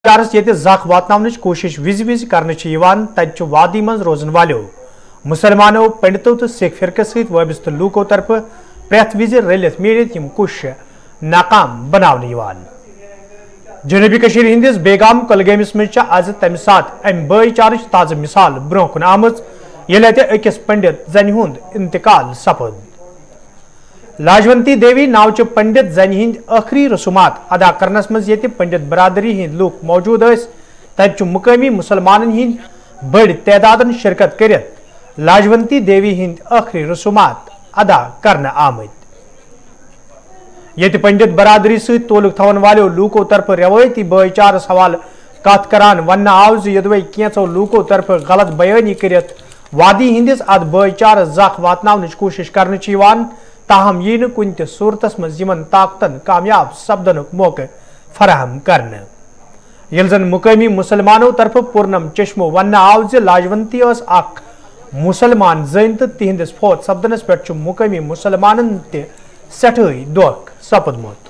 ये जख वातनावनच कोशिश विज विज करने तत वादी मज रोजन वालों मुसलमानों पंडितों तो सिख फिरक सत वाबस्त लूकों तरफ प्रेथ विज रलित मिलित कोशिश नाकाम बनावन जनूबी कशीर हिंदिस बेगाम कुलगामिस मज आज तम सात अम भाईचारच ताज़ मिसाल ब्रोह कुन आमज येले अकिस पंडित जन हुंद इंतकाल सपद लाजवंती देवी नावच पंडित जन हिंद आखिरी रसूमात अदा करनस मज ये पंडित बरादरी हिंद लूक मौजूद तत मुकामी मुसलमान हिंद बड़ तदादन शिरकत कर लाजवंती देवी हिंद आखिरी रसूमात अदा करना आमद ये पंडित बरादरी सत तोलुक थवन वालों लूकों तरफ रवायती भाईचारस हवाल कत करान वन आव यदवे कैंसो लूकों तरफ गलत बयानी कर वादी हिंदिस अद भाईचारस जख वातनावनच कोशिश करने ताहम यी कुन त सूरतस मज यमन ताकतन कामयाब सपदन मौके फराहम करने येल जन मुकामी मुसलमानों तरफ पूर्णम चश्मो वन आव लाजवंती अख मुसलमान जन तो तिहंदिस फौत सपदनस पे मुकामी मुसलमान सठई दुख सपदमुत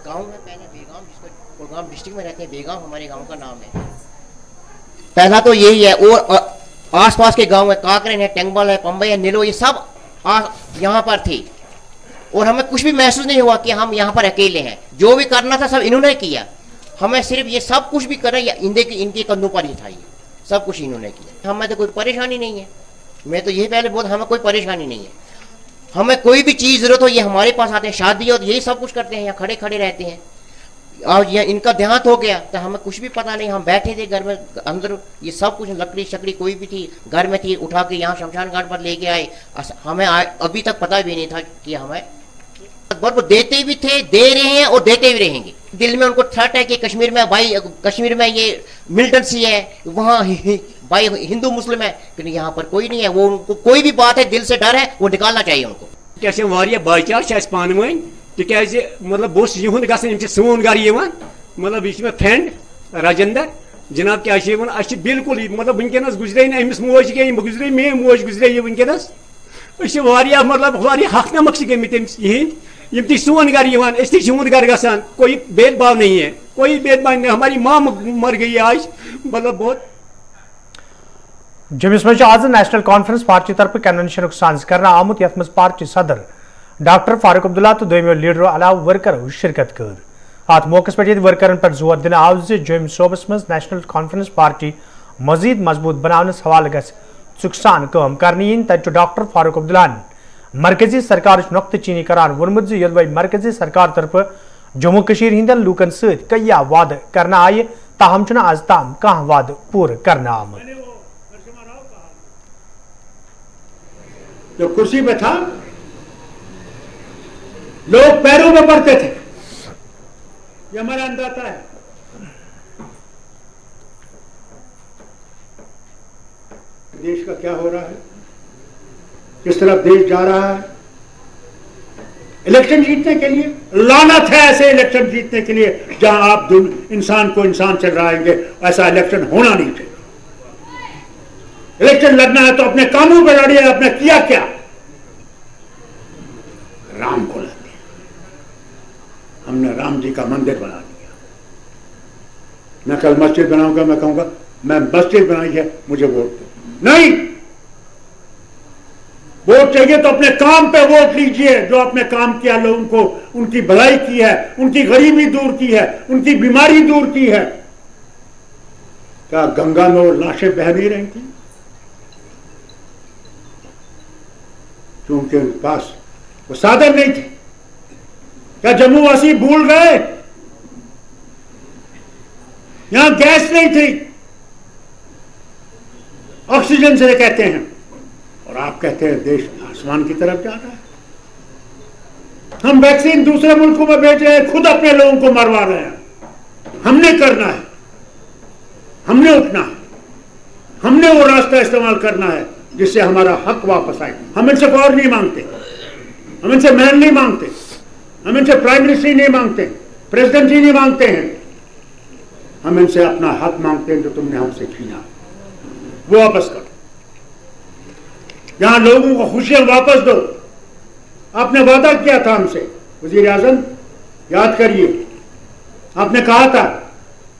गांव में पहले बेगाम, जिसको कुलगाम डिस्ट्रिक्ट में रहते हैं, बेगाम हमारे गांव का नाम है। पहला तो यही है, और आसपास के गांव है, काकरेन है, टेंगबल है, पंबई है, नीलो, ये सब यहाँ पर थे और हमें कुछ भी महसूस नहीं हुआ कि हम यहाँ पर अकेले हैं। जो भी करना था सब इन्होंने किया, हमें सिर्फ ये सब कुछ भी करें इनके कंधों पर ही था, ये सब कुछ इन्होंने किया। हमें तो कोई परेशानी नहीं है, मैं तो यही पहले बोल, हमें कोई परेशानी नहीं है। हमें कोई भी चीज़ जरूरत हो ये हमारे पास आते हैं, शादी हो तो यही सब कुछ करते हैं, यहाँ खड़े खड़े रहते हैं। और ये इनका देहांत हो गया तो हमें कुछ भी पता नहीं, हम बैठे थे घर में अंदर, ये सब कुछ लकड़ी शकड़ी कोई भी थी घर में थी, उठा के यहाँ शमशान घाट पर लेके आए। हमें अभी तक पता भी नहीं था कि हमें वो देते भी थे, दे रहे हैं और देते भी रहेंगे। दिल में उनको थ्रेट है कि कश्मीर में भाई, कश्मीर में ये मिलिटेंसी है, वहाँ भाई हिंदू मुस्लिम है, लेकिन यहाँ पर कोई नहीं है। वो उनको कोई भी बात है, दिल से डर है, वो निकालना चाहिए उनको। कैसे वारिया भाईचार पान वन तिकाज मतलब बहुत युन ग सोन गर मतलब यह फ्रेंड राजेंद्र जनाब क्या बिल्कुल मतलब वनकस गुजरे अमिस मोज कह गुजरे मे मोज गुजरे वनकस मतलब हक नमक गम ती सोन गर तुन गर ग कोई भेदभाव नहीं है, कोई भेदभाव नहीं। हमारी माँ मर गई आज, मतलब बहुत। जमिस मज आज नेशनल कॉन्फ्रेंस पार्टी तरफ कन्वेंशन साज कर आमुत यथ मज पार्टी सदर डॉक्टर फारूक अब्दुल्ला तो दोमो लीडरों अलाव वर्करों शिरकत कर। अत मौके पे वर्करन पर जोर दिन आव जम सूबस मज नेशनल कॉन्फ्रेंस पार्टी मजीद मजबूत बनावनस हवाले गस चुकसान काम करने इन तत डॉक्टर फारूक अब्दुल्ला मरकजी सरकार नुक्त चीनी करान वोनमुत यदवे मरकजी सरकार तरफ जम्मू कशीर हिंदन लूकन सत कया वाद करना आये, ताहम आज ताम कह वाद पूर करना आमद। जो कुर्सी पे था लोग पैरों में पड़ते थे, ये हमारा अंदाजा है। देश का क्या हो रहा है, किस तरफ देश जा रहा है। इलेक्शन जीतने के लिए लानत है, ऐसे इलेक्शन जीतने के लिए जहां आप इंसान को इंसान से लड़ाएंगे, ऐसा इलेक्शन होना नहीं चाहिए। इलेक्शन लड़ना है तो अपने कामों पर लड़िए। आपने किया क्या? राम को लड़ दिया, हमने राम जी का मंदिर बना दिया। मैं कल मस्जिद बनाऊंगा, मैं कहूंगा मैं मस्जिद बनाई है, मुझे वोट दो। नहीं, वोट चाहिए तो अपने काम पे वोट लीजिए। जो आपने काम किया, लोगों को उनकी भलाई की है, उनकी गरीबी दूर की है, उनकी बीमारी दूर की है। क्या गंगा में वो लाशें बह नहीं रही थी क्योंकि उनके पास वो साधन नहीं थे? क्या जम्मू वासी भूल गए? यहां गैस नहीं थी, ऑक्सीजन से कहते हैं, और आप कहते हैं देश आसमान की तरफ जा रहा है। हम वैक्सीन दूसरे मुल्कों में भेज रहे हैं, खुद अपने लोगों को मरवा रहे हैं। हमने करना है, हमने उठना है, हमने वो रास्ता इस्तेमाल करना है जिससे हमारा हक वापस आए। हम इनसे और नहीं मांगते, हम इनसे महल नहीं मांगते, हम इनसे प्राइम मिनिस्ट्री नहीं मांगते, प्रेसिडेंसी नहीं मांगते हैं, हम इनसे अपना हक मांगते हैं जो तुमने हमसे छीना, वो वापस करो। यहां लोगों को खुशियां वापस दो। आपने वादा किया था हमसे, वजीर आजम याद करिए, आपने कहा था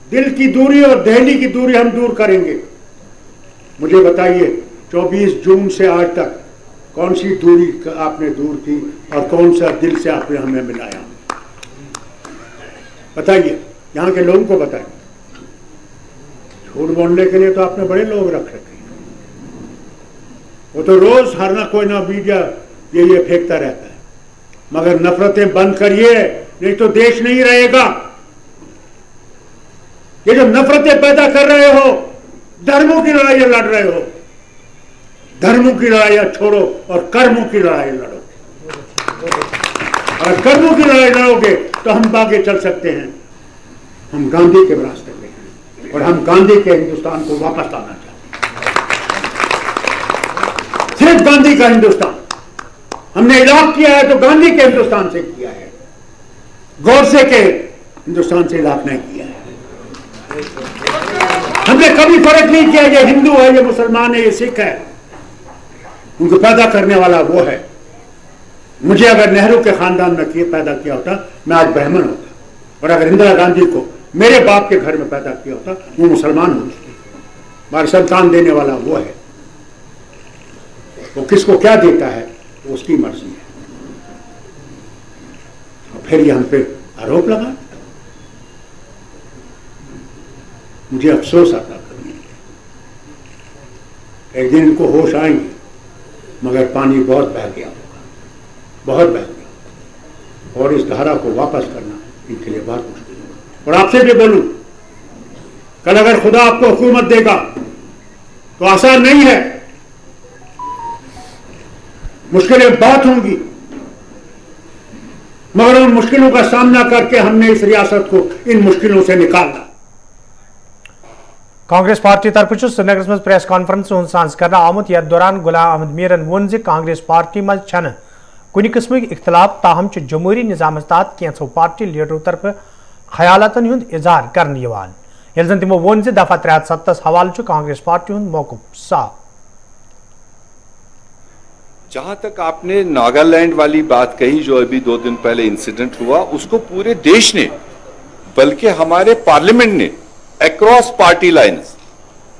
दिल की दूरी और दिल्ली की दूरी हम दूर करेंगे। मुझे बताइए 24 जून से आज तक कौन सी दूरी आपने दूर की और कौन सा दिल से आपने हमें मिलाया? बताइए, यहां के लोगों को बताइए। झूठ बोलने के लिए तो आपने बड़े लोग रख रखे हैं, वो तो रोज हर ना कोई ना मीडिया ये फेंकता रहता है, मगर नफरतें बंद करिए, नहीं तो देश नहीं रहेगा। ये जो नफरतें पैदा कर रहे हो, धर्मों की लड़ाइयां लड़ रहे हो, धर्मों की लड़ाइयां छोड़ो और कर्मों की लड़ाई लड़ो। अगर कर्मों की लड़ाई लड़ोगे तो हम आगे चल सकते हैं। हम गांधी के रास्ते पे हैं और हम गांधी के हिंदुस्तान को वापस लाना चाहते हैं। सिर्फ गांधी का हिंदुस्तान हमने इलाक किया है तो गांधी के हिंदुस्तान से किया है, गोडसे के हिंदुस्तान से इलाक नहीं किया है। हमने कभी फर्क नहीं किया ये हिंदू है, ये मुसलमान है, ये सिख है। उनको पैदा करने वाला वो है। मुझे अगर नेहरू के खानदान में पैदा किया होता, मैं आज ब्राह्मण होता, और अगर इंदिरा गांधी को मेरे बाप के घर में पैदा किया होता, वो मुसलमान होती। हमारे संतान देने वाला वो है। वो किसको क्या देता है वो उसकी मर्जी है। और फिर ये हम पे आरोप लगा। मुझे अफसोस आता कभी, एक दिन इनको होश आएंगे, मगर पानी बहुत बह गया होगा, बहुत बह गया, और इस धारा को वापस करना इनके लिए बहुत मुश्किल होगा। और आपसे भी बोलूं, कल अगर खुदा आपको हुकूमत देगा तो आसान नहीं है, मुश्किलें बहुत होंगी, मगर उन मुश्किलों का सामना करके हमने इस रियासत को इन मुश्किलों से निकालना। कांग्रेस पार्टी तरफ श्रीनगर में प्रेस कॉन्फ्रेंस सांस कर आमुत, यथ दौरान गुलाम अहमद मीरन वोन कांग्रेस पार्टी मज कुन किस्म इख्तलाफ, ताहम जमहूरी निजाम तहत कैंसो पार्टी लीडरों तरफ ख्यालातन हुंद इजहार कर जन तमो वोन दफा 370 हवाले कांग्रेस पार्टी हुंद मौकूफ साफ। जहां तक आपने नागालैंड वाली बात कही, जो अभी 2 दिन पहले इंसिडेंट हुआ, उसको पूरे देश ने, बल्कि हमारे पार्लियामेंट ने अक्रॉस पार्टी लाइन्स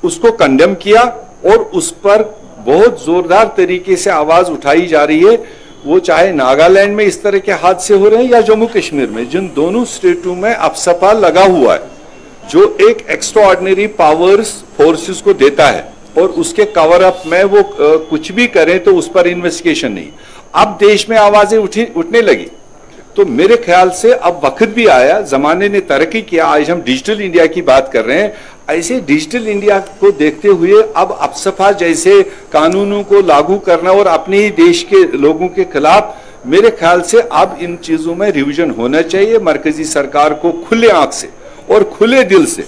उसको कंडेम किया और उस पर बहुत जोरदार तरीके से आवाज उठाई जा रही है। वो चाहे नागालैंड में इस तरह के हादसे हो रहे हैं या जम्मू कश्मीर में, जिन दोनों स्टेटों में अपसपा लगा हुआ है, जो एक एक्स्ट्रा ऑर्डिनरी पावर्स फोर्सेस को देता है, और उसके कवर अप में वो कुछ भी करें तो उस पर इन्वेस्टिगेशन नहीं। अब देश में आवाजें उठने लगी, तो मेरे ख्याल से अब वक्त भी आया, जमाने ने तरक्की किया। आज हम डिजिटल इंडिया की बात कर रहे हैं, ऐसे डिजिटल इंडिया को देखते हुए अब अपसपा जैसे कानूनों को लागू करना और अपने ही देश के लोगों के खिलाफ, मेरे ख्याल से अब इन चीजों में रिवीजन होना चाहिए। मरकजी सरकार को खुले आंख से और खुले दिल से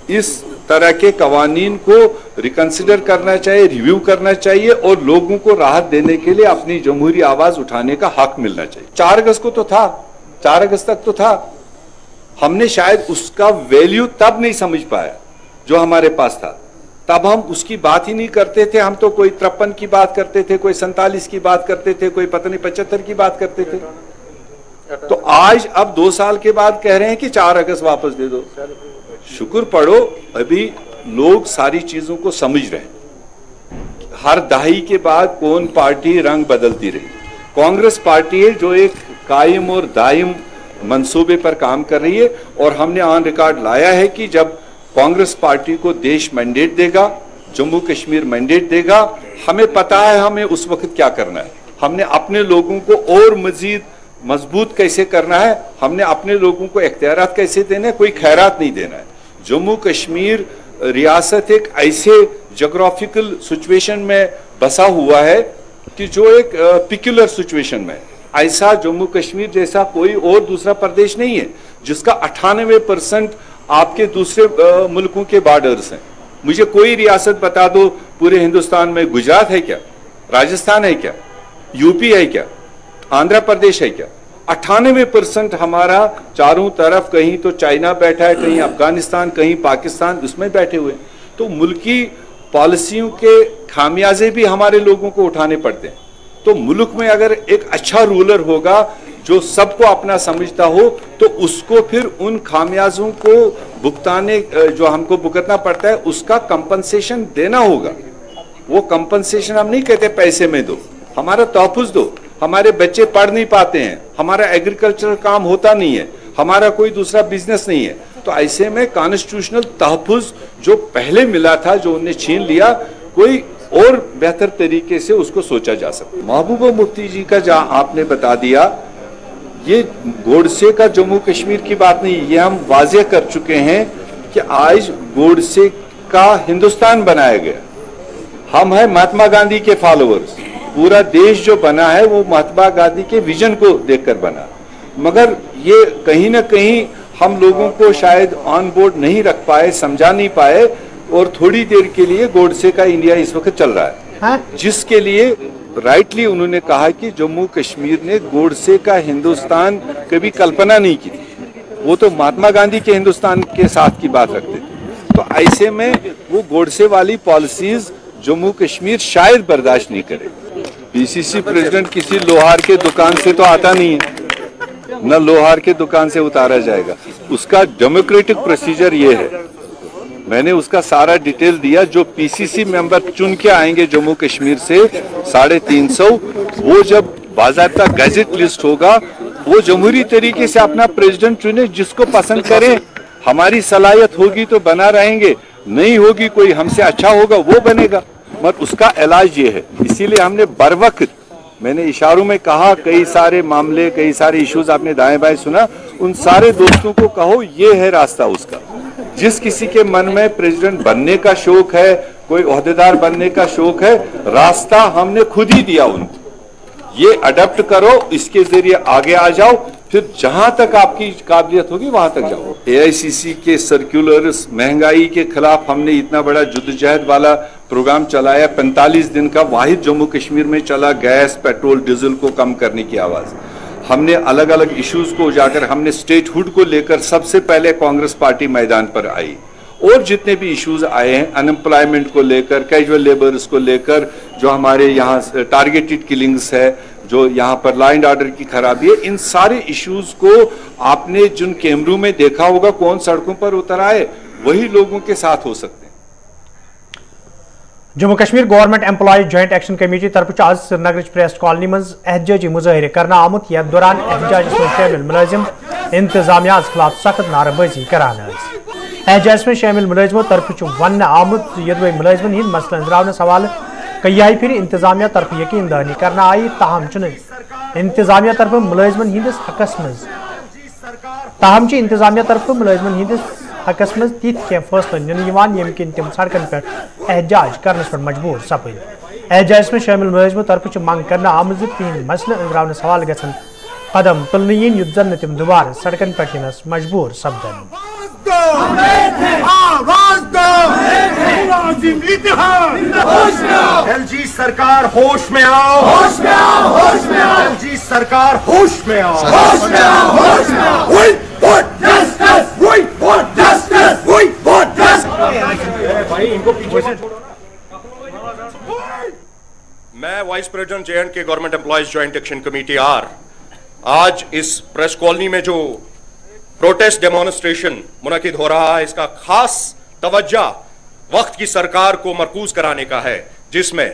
इस तरह के कवानीन को रिकंसिडर करना चाहिए, रिव्यू करना चाहिए, और लोगों को राहत देने के लिए अपनी जमहूरी आवाज उठाने का हक मिलना चाहिए। 4 अगस्त को तो था, 4 अगस्त तक तो था, हमने शायद उसका वैल्यू तब नहीं समझ पाया जो हमारे पास था, तब हम उसकी बात ही नहीं करते थे। हम तो कोई 53 की बात करते थे, कोई 47 की बात करते थे, कोई पता नहीं 75 की बात करते थे। तो आज अब 2 साल के बाद कह रहे हैं कि 4 अगस्त वापस दे दो। शुक्र पढ़ो, अभी लोग सारी चीजों को समझ रहे हैं। हर दहाई के बाद कौन पार्टी रंग बदलती रही, कांग्रेस पार्टी है जो एक कायम और दायम मंसूबे पर काम कर रही है, और हमने ऑन रिकॉर्ड लाया है कि जब कांग्रेस पार्टी को देश मैंडेट देगा, जम्मू कश्मीर मैंडेट देगा, हमें पता है हमें उस वक्त क्या करना है। हमने अपने लोगों को और मजीद मजबूत कैसे करना है, हमने अपने लोगों को इख्तियारात कैसे देना है, कोई खैरात नहीं देना है। जम्मू कश्मीर रियासत एक ऐसे जोग्राफिकल सिचुएशन में बसा हुआ है कि जो एक पिक्युलर सिचुएशन में, ऐसा जम्मू कश्मीर जैसा कोई और दूसरा प्रदेश नहीं है जिसका 98% आपके दूसरे मुल्कों के बॉर्डर्स हैं। मुझे कोई रियासत बता दो पूरे हिंदुस्तान में, गुजरात है क्या, राजस्थान है क्या, यूपी है क्या, आंध्र प्रदेश है क्या? 98% हमारा चारों तरफ, कहीं तो चाइना बैठा है, कहीं अफगानिस्तान, कहीं पाकिस्तान, उसमें बैठे हुए। तो मुल्की पॉलिसियों के खामियाजे भी हमारे लोगों को उठाने पड़ते हैं। तो मुल्क में अगर एक अच्छा रूलर होगा जो सबको अपना समझता हो, तो उसको फिर उन खामियाजों को भुगताने, जो हमको भुगतना पड़ता है, उसका कंपनसेशन देना होगा। वो कंपनसेशन हम नहीं कहते पैसे में दो, हमारा तहफ़्फ़ुज़ दो। हमारे बच्चे पढ़ नहीं पाते हैं, हमारा एग्रीकल्चरल काम होता नहीं है, हमारा कोई दूसरा बिजनेस नहीं है। तो ऐसे में कॉन्स्टिट्यूशनल तहफ़्फ़ुज़ जो पहले मिला था, जो उन्हें छीन लिया, कोई और बेहतर तरीके से उसको सोचा जा सकता। महबूबा मुफ्ती जी का जहां आपने बता दिया, ये गोडसे का जम्मू कश्मीर की बात नहीं, ये हम वाज़ेह कर चुके हैं कि आज गोडसे का हिंदुस्तान बनाया गया। हम हैं महात्मा गांधी के फॉलोअर्स। पूरा देश जो बना है वो महात्मा गांधी के विजन को देखकर बना, मगर ये कहीं ना कहीं हम लोगों को शायद ऑन बोर्ड नहीं रख पाए, समझा नहीं पाए, और थोड़ी देर के लिए गोडसे का इंडिया इस वक्त चल रहा है, जिसके लिए राइटली उन्होंने कहा कि जम्मू कश्मीर ने गोडसे का हिंदुस्तान कभी कल्पना नहीं की थी। वो तो महात्मा गांधी के हिंदुस्तान के साथ की बात रखते थे। तो ऐसे में वो गोडसे वाली पॉलिसीज जम्मू कश्मीर शायद बर्दाश्त नहीं करे। पीसीसी प्रेसिडेंट किसी लोहार के दुकान से तो आता नहीं है, न लोहार के दुकान से उतारा जाएगा। उसका डेमोक्रेटिक प्रोसीजर ये है, मैंने उसका सारा डिटेल दिया। जो पीसीसी मेंबर चुन के आएंगे जम्मू कश्मीर से 350, वो जब बाज़ाब्ता गैजेट लिस्ट होगा, वो जमहूरी तरीके से अपना प्रेसिडेंट चुने, जिसको पसंद करें। हमारी सलाहियत होगी तो बना रहेंगे, नहीं होगी, कोई हमसे अच्छा होगा वो बनेगा, मगर उसका इलाज ये है। इसीलिए हमने बर वक्त, मैंने इशारों में कहा, कई सारे मामले, कई सारे इश्यूज आपने दाएं बाएं सुना, उन सारे दोस्तों को कहो ये है रास्ता उसका। जिस किसी के मन में प्रेसिडेंट बनने का शौक है, कोई ओहदेदार बनने का शौक है, रास्ता हमने खुद ही दिया उनको। ये अडॉप्ट करो, इसके जरिए आगे आ जाओ, फिर जहां तक आपकी काबिलियत होगी वहां तक जाओ। एआईसीसी के सर्कुलर्स, महंगाई के खिलाफ हमने इतना बड़ा जुद्दोजहद वाला प्रोग्राम चलाया, 45 दिन का, वाहिद जम्मू कश्मीर में चला। गैस, पेट्रोल, डीजल को कम करने की आवाज। हमने अलग अलग इश्यूज को उजागर, हमने स्टेटहुड को लेकर सबसे पहले कांग्रेस पार्टी मैदान पर आई, और जितने भी इश्यूज आए हैं, अनएम्प्लॉयमेंट को लेकर, कैजुअल लेबर्स को लेकर, जो हमारे यहाँ टारगेटेड किलिंग्स है, जो यहाँ पर लॉ एंड ऑर्डर की खराबी है, इन सारे इश्यूज को आपने जिन कैमरों में देखा होगा, कौन सड़कों पर उतर आए, वही लोगों के साथ हो सकते हैं। Jammu Kashmir government employ joint action committee तरफ आज श्रीनगर प्रेस कॉलोनी मज एहतजाजी मुजाहिर करना आमुत। यथ दौरान एहतजाज में शामिल मुलाजिम इंतजामिया खिलाफ सख्त नारेबाजी करान। एहतजाज में शामिल मुलाजिमों तरफ वन आमुत यदि मुलाजिमन हिंद मसलन अंदरावन सवाल कई फिर इंतजामिया तरफ यकीन दहानी करना आई, ताहम इंतजामिया तरफ मुलाजिमन हिंदिस हकस मज इंतजामिया तरफ मुलाजिमन हिंदिस हकस मज तिथ क्या फैसला निन यम किन तिम सड़कन पर एहतजाज करने पर मजबूर सपद। एहतजाज में शामिल मुलाजिमों तरफ मांग करना आमज तिहद मसले अंदरावन सवाल गसन कदम तुलने युद्ध जन तिम दोबारा सड़कन पर यनस मजबूर सपदन। एलजी सरकार होश में आओ, होश में आओ, होश में आओ। एलजी सरकार होश में आओ, होश में आओ, होश में आओ। We want justice, we want justice, we want justice। भाई इनको पीछे छोड़ो। मैं vice president J and K government employees joint action committee आर आज इस प्रेस कॉलोनी में जो प्रोटेस्ट डेमोन्स्ट्रेशन मुनकिद हो रहा है, इसका खास तवज्जो वक्त की सरकार को मरकूज कराने का है, जिसमें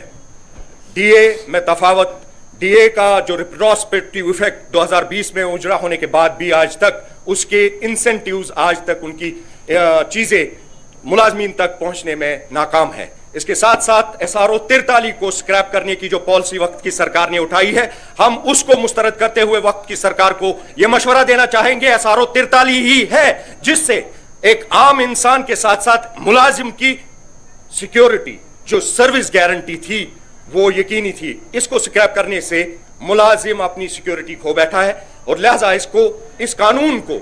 डीए में तफावत, डीए का जो रिट्रोस्पेक्टिव इफेक्ट 2020 में उजरा होने के बाद भी आज तक उसके इंसेंटिव्स, आज तक उनकी चीजें मुलाजमीन तक पहुंचने में नाकाम है। इसके साथ साथ SRO 43 को स्क्रैप करने की जो पॉलिसी वक्त की सरकार ने उठाई है, हम उसको मुस्तरद करते हुए वक्त की सरकार को यह मशवरा देना चाहेंगे, SRO 43 ही है जिससे एक आम इंसान के साथ साथ मुलाजिम की सिक्योरिटी, जो सर्विस गारंटी थी, वो यकीनी थी। इसको स्क्रैप करने से मुलाजिम अपनी सिक्योरिटी खो बैठा है, और लिहाजा इस कानून को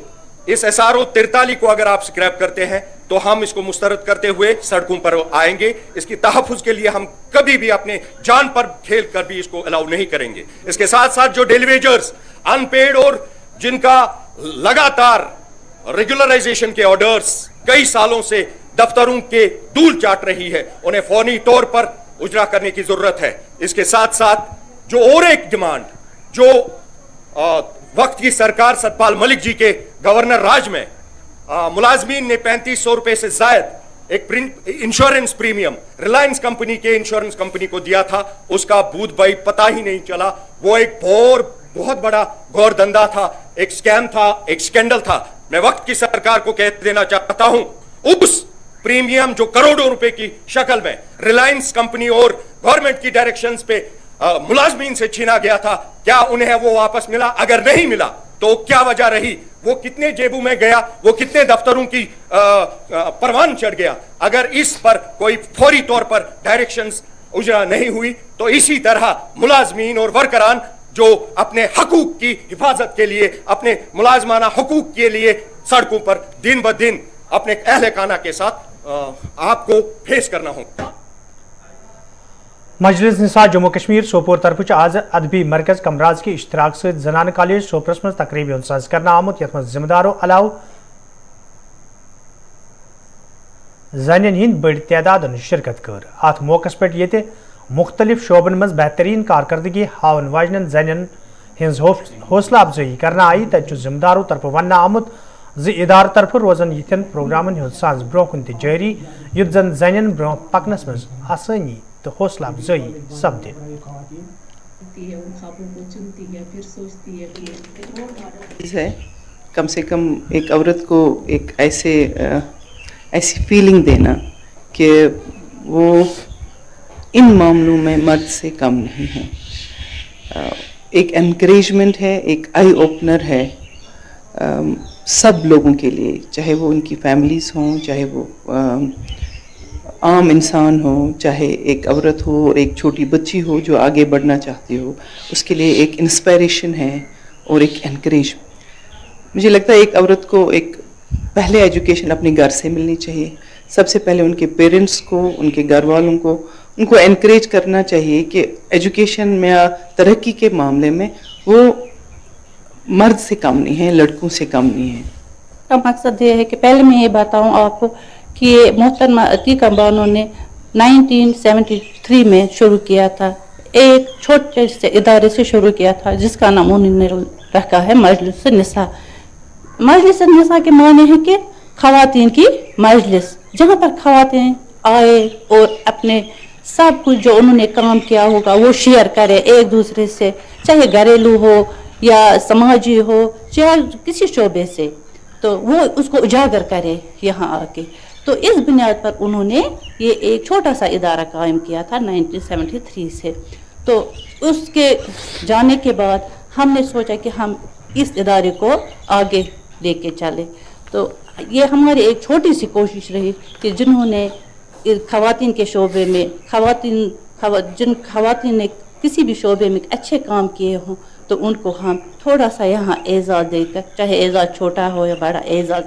इस SRO 43 को अगर आप स्क्रैप करते हैं तो हम इसको मुस्तरद करते हुए सड़कों पर आएंगे। इसकी तहफ़्फ़ुज़ के लिए हम कभी भी अपने जान पर खेल कर भी इसको अलाउ नहीं करेंगे। इसके साथ साथ जो डेली वेजर्स अनपेड और जिनका लगातार रेगुलराइजेशन के ऑर्डर्स कई सालों से दफ्तरों के धूल चाट रही है, उन्हें फौरी तौर पर उजरा करने की जरूरत है। इसके साथ साथ जो और एक डिमांड जो वक्त की सरकार सतपाल मलिक जी के गवर्नर राज में मुलाजमीन ने 3500 रुपए से जायद एक इंश्योरेंस प्रीमियम रिलायंस कंपनी के इंश्योरेंस कंपनी को दिया था, उसका बूथ भाई पता ही नहीं चला। वो एक बहुत बड़ा घोर धंधा था, एक स्कैम था, एक स्कैंडल था। मैं वक्त की सरकार को कह देना चाहता हूं, उस प्रीमियम जो करोड़ों रुपए की शक्ल में रिलायंस कंपनी और गवर्नमेंट की डायरेक्शंस पे मुलाजमीन से छीना गया था, क्या उन्हें वो वापस मिला? अगर नहीं मिला तो क्या वजह रही? वो कितने जेबों में गया? वो कितने दफ्तरों की परवान चढ़ गया? अगर इस पर कोई फौरी तौर पर डायरेक्शंस उजरा नहीं हुई तो इसी तरह मुलाजमीन और वर्करान जो अपने हकूक की हिफाजत के लिए, अपने मुलाजमाना हकूक के लिए सड़कों पर दिन ब दिन अपने अहले खाना के साथ आपको फेस करना होगा। मजलिस निसा जम्मू कश्मीर सोपोर तरफ आज अदबी मरकज कमराज की इश्तराक से जनान कॉलेज सोपरस मज तकरीबी उनसाज करना आमुत यथ मज जिम्मेदारों अलाव जन हिंद बड़ी तादाद शिरकत कर। अत मौकस पे ये मुख्तलिफ शोबन मज बेहतरीन कारकर्दगी हावन वाजन जन हिंज हौसला अफजाई करना आई तत जिम्मेदारों तरफ वन आमुत इदार तरफ रोजन यन प्रोग्रामन हूं सांस ब्रोकन जारी युत जन जन ब्रो पकनस मज आसानी तो हौसला अफजाई सपदे। कम से कम एक औरत को एक ऐसी फीलिंग देना कि वो इन मामलों में मर्द से कम नहीं है। एक एनकरेजमेंट है, एक आई ओपनर है सब लोगों के लिए, चाहे वो उनकी फैमिलीज़ हों, चाहे वो आम इंसान हो, चाहे एक औरत हो और एक छोटी बच्ची हो जो आगे बढ़ना चाहती हो, उसके लिए एक इंस्पायरेशन है और एक एनकरेज। मुझे लगता है एक औरत को एक पहले एजुकेशन अपने घर से मिलनी चाहिए। सबसे पहले उनके पेरेंट्स को, उनके घर वालों को, उनको एनकरेज करना चाहिए कि एजुकेशन में या तरक्की के मामले में वो मर्द से कम नहीं है, लड़कों से कम नहीं है। का मकसद ये है कि पहले मैं ये बताऊं आपको कि मोहतरमा अतीका बानो ने 1973 में शुरू किया था, एक छोटे से इदारे से शुरू किया था जिसका नाम उन्होंने रखा है मजलिस निसा। मजलिस निसा के माने हैं कि खवातीन की मजलिस, जहाँ पर खवातीन आए और अपने सब कुछ जो उन्होंने काम किया होगा वो शेयर करे एक दूसरे से, चाहे घरेलू हो या समाजी हो, चाहे किसी शोबे से, तो वो उसको उजागर करे यहाँ आके। तो इस बुनियाद पर उन्होंने ये एक छोटा सा इदारा कायम किया था 1973 से। तो उसके जाने के बाद हमने सोचा कि हम इस इदारे को आगे लेके चले। तो ये हमारी एक छोटी सी कोशिश रही कि जिन्होंने खवातीन के शोबे में जिन खवातीन ने किसी भी शोबे में अच्छे काम किए हों तो उनको हम थोड़ा सा यहाँ एजाज़ देकर, चाहे एजाज़ छोटा हो या बड़ा, एजाज़।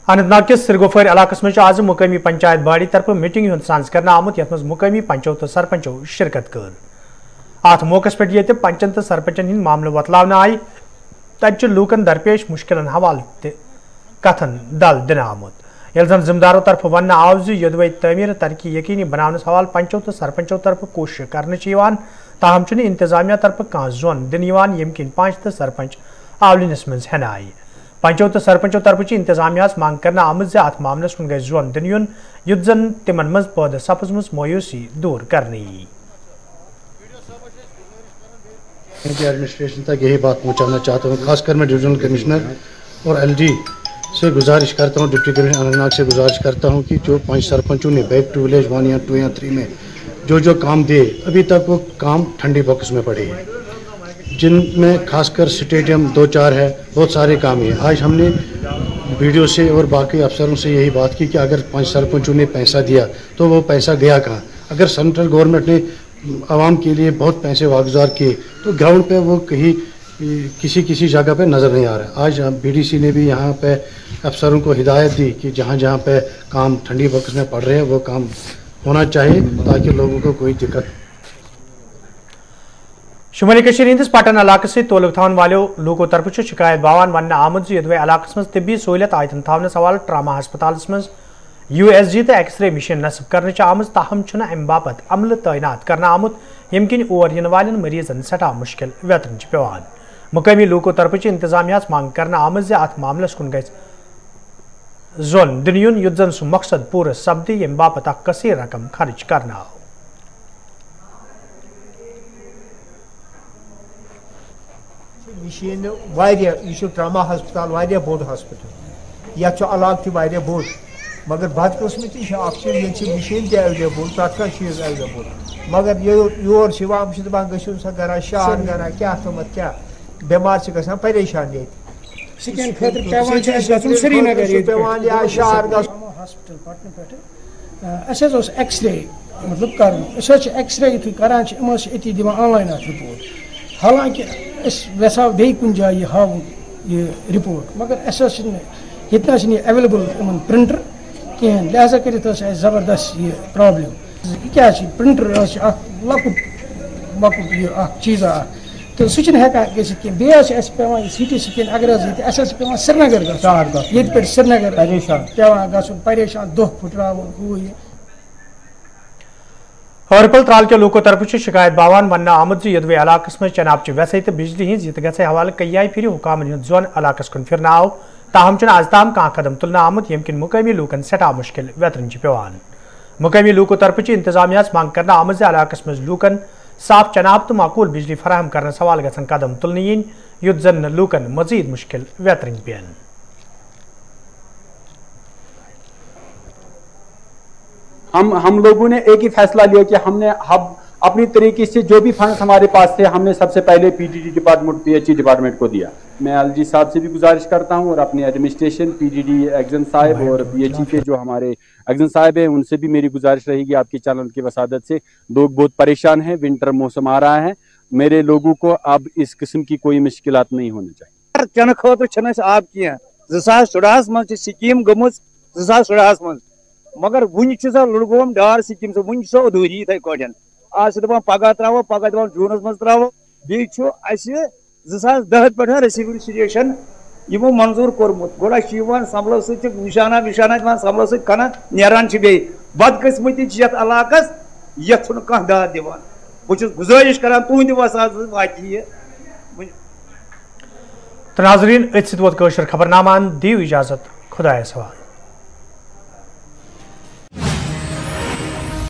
अनंतनाग के सिरगोफर इलाकस में आज मुकामी पंचायत बाड़ी तरफ मीटिंग हूं सांस करना आमुत यथ मुकामी पंचों तो सरपंचों शिरकत कर। अत मौकस पे ये पंचन तो सरपंचन हिंद मामले वतलावना आई तत लूकन दरपेश मुश्किल हवाले कथन दल दिन आमुत। यह जिम्मेदारों तरफ वन आव योदवे तमीर तरक्की यकीनी बनाने हवाल पंचों तो सरपंचों तरफ कोशिश करने ताहम इंतजामिया तरफ कह जोन दिन यम किन पंच तो सरपंच आवलिनस मज हेन आई। पंचों तो सरपंचों तरफ इंतजामिया मांग करना आमद जे अत मामलस कुन गई जोन दिन युन युत जन तिमन मज पौध सपजमस मायूसी दूर करनी। एडमिनिस्ट्रेशन तक यही बात पहुंचाना चाहता हूँ, खासकर मैं डिविजनल कमिश्नर और एलडी से गुजारिश करता हूँ, डिप्टी कमिश्नर अनंतनाग से गुजारिश करता हूँ कि जो 5 सरपंचों ने बैक टू विलेज 1 या 2 या 3 में जो काम दे, अभी तक वो काम ठंडी बॉक्स में पड़े हैं, जिनमें खासकर स्टेडियम 2-4 है, बहुत सारे काम है। आज हमने वीडियो से और बाकी अफसरों से यही बात की कि अगर 5 सरपंचों ने पैसा दिया तो वो पैसा गया कहाँ। अगर सेंट्रल गवर्नमेंट ने आवाम के लिए बहुत पैसे वागुजार किए तो ग्राउंड पे वो कहीं किसी किसी जगह पे नज़र नहीं आ रहा है। आज BDC ने भी यहाँ पे अफसरों को हिदायत दी कि जहाँ जहाँ पे काम ठंडी वक्त में पड़ रहे हैं वो काम होना चाहिए ताकि लोगों को कोई दिक्कत। शुमाली कशीर हिंदिस पटन इलाके से तोलब थावन वालों लोगों तरफ शिकायत बावान वन आमद यदवे इलाकस मज तिब्बी सहूलियत आयतन थावन सवाल ट्रामा हस्पताल मज USG तो एक्सरे मशीन नस्ब करने आमज ताहम अम बापत अमल तैनात करना आमुत यम किन और इन वाल मरीजन सठा मुश्किल वेतन पेवान। मुकामी लोगों तरफ इंतजामिया मांग करना आमज अत मामलस कुन गज जोन दिन युद्ध जन सह मकसद पूर सपदि यम बापत कसीर रकम खर्च करना। मशीन यह ट्रामा हस्पताल वारिया बोड़ हस्पताल यह अलाग तह बोड़ मगर बदकिस्मती मशीन तह एवेलेबल प्रत कह चीज एवेलेबल मगर योर दपान गो सा गरा शार गरा क्या तमत क्या बेमार से गसान परेशान ये एक्सरे मतलब कर एक्सरे युथ करान अती दिवान ऑनलाइन रिपोर्ट हालांकि वेसा बे कुन जाए हाव यह रिपोर्ट मगर ये एवेलेबल प्रिंटर कहें लिहाजा कर जबरदस्त यह प्रॉब्लम क्या प्रिंटर लकुट मकुट यह चीज़ा तो सह हेकान बेस पेवान CT स्कैन अगर पेवान श्रीनगर ये पे श्रीनगर पेवान गन परेशान दह फुटरावन हूँ यह। हरपल त्राल के लोगों तरफ शिकायत बावान वन आमद यदवे इलाकस में चनाब वैसे तो बिजली हज ये गे हवाले कई फिर हुकामन जोन इलाकस कुन फिर आव ताहम आज ताम कह कदम तुलना आमुत यम किन मुकामी लूकन सठा मुश्किल वेतन पेवान। मुकामी लोगों तरफ इंतजामिया मांग करना आमद इलाकस मज लूकन साफ चनाब तो माकूल बिजली फराहम करने सवाल गसन कदम तुलन इन युद्ध जन लूकन मजीद मुश्किल वेतन पेन। हम लोगों ने एक ही फैसला लिया कि हमने अपनी तरीके से जो भी फंड हमारे पास थे हमने सबसे पहले PDD डिपार्टमेंट PHE डिपार्टमेंट को दिया। मैं LG साहब से भी गुजारिश करता हूं और अपने एडमिनिस्ट्रेशन PDD एक्जन साहब और PHE के जो हमारे एक्जन साहब हैं उनसे भी मेरी गुजारिश रहेगी आपके चैनल की वसादत से। लोग बहुत परेशान हैं, विंटर मौसम आ रहा है, मेरे लोगों को अब इस किस्म की कोई मुश्किलात नहीं होनी चाहिए। चन खतर आब कह 2014 मज स्कीम गम 2014 मज मगर वन लुड़गोम डार स्कीम वन अधूरी इथे कौन आज दपान पगह त्रो पगह दपान जूनस मज त्रो बे 2010 पे रेसिप्रोकेशन यमो मंजूर कोर्मुत गोड़ा समलो निशाना विशाना समलो सना नान बे बदकिस्मती ये इलाकस ये कह दाद दिवान बहुत गुजारिश करान तुंद वसात वात नाजरीन खबरनामान दियो इजाजत खुदा सवाल।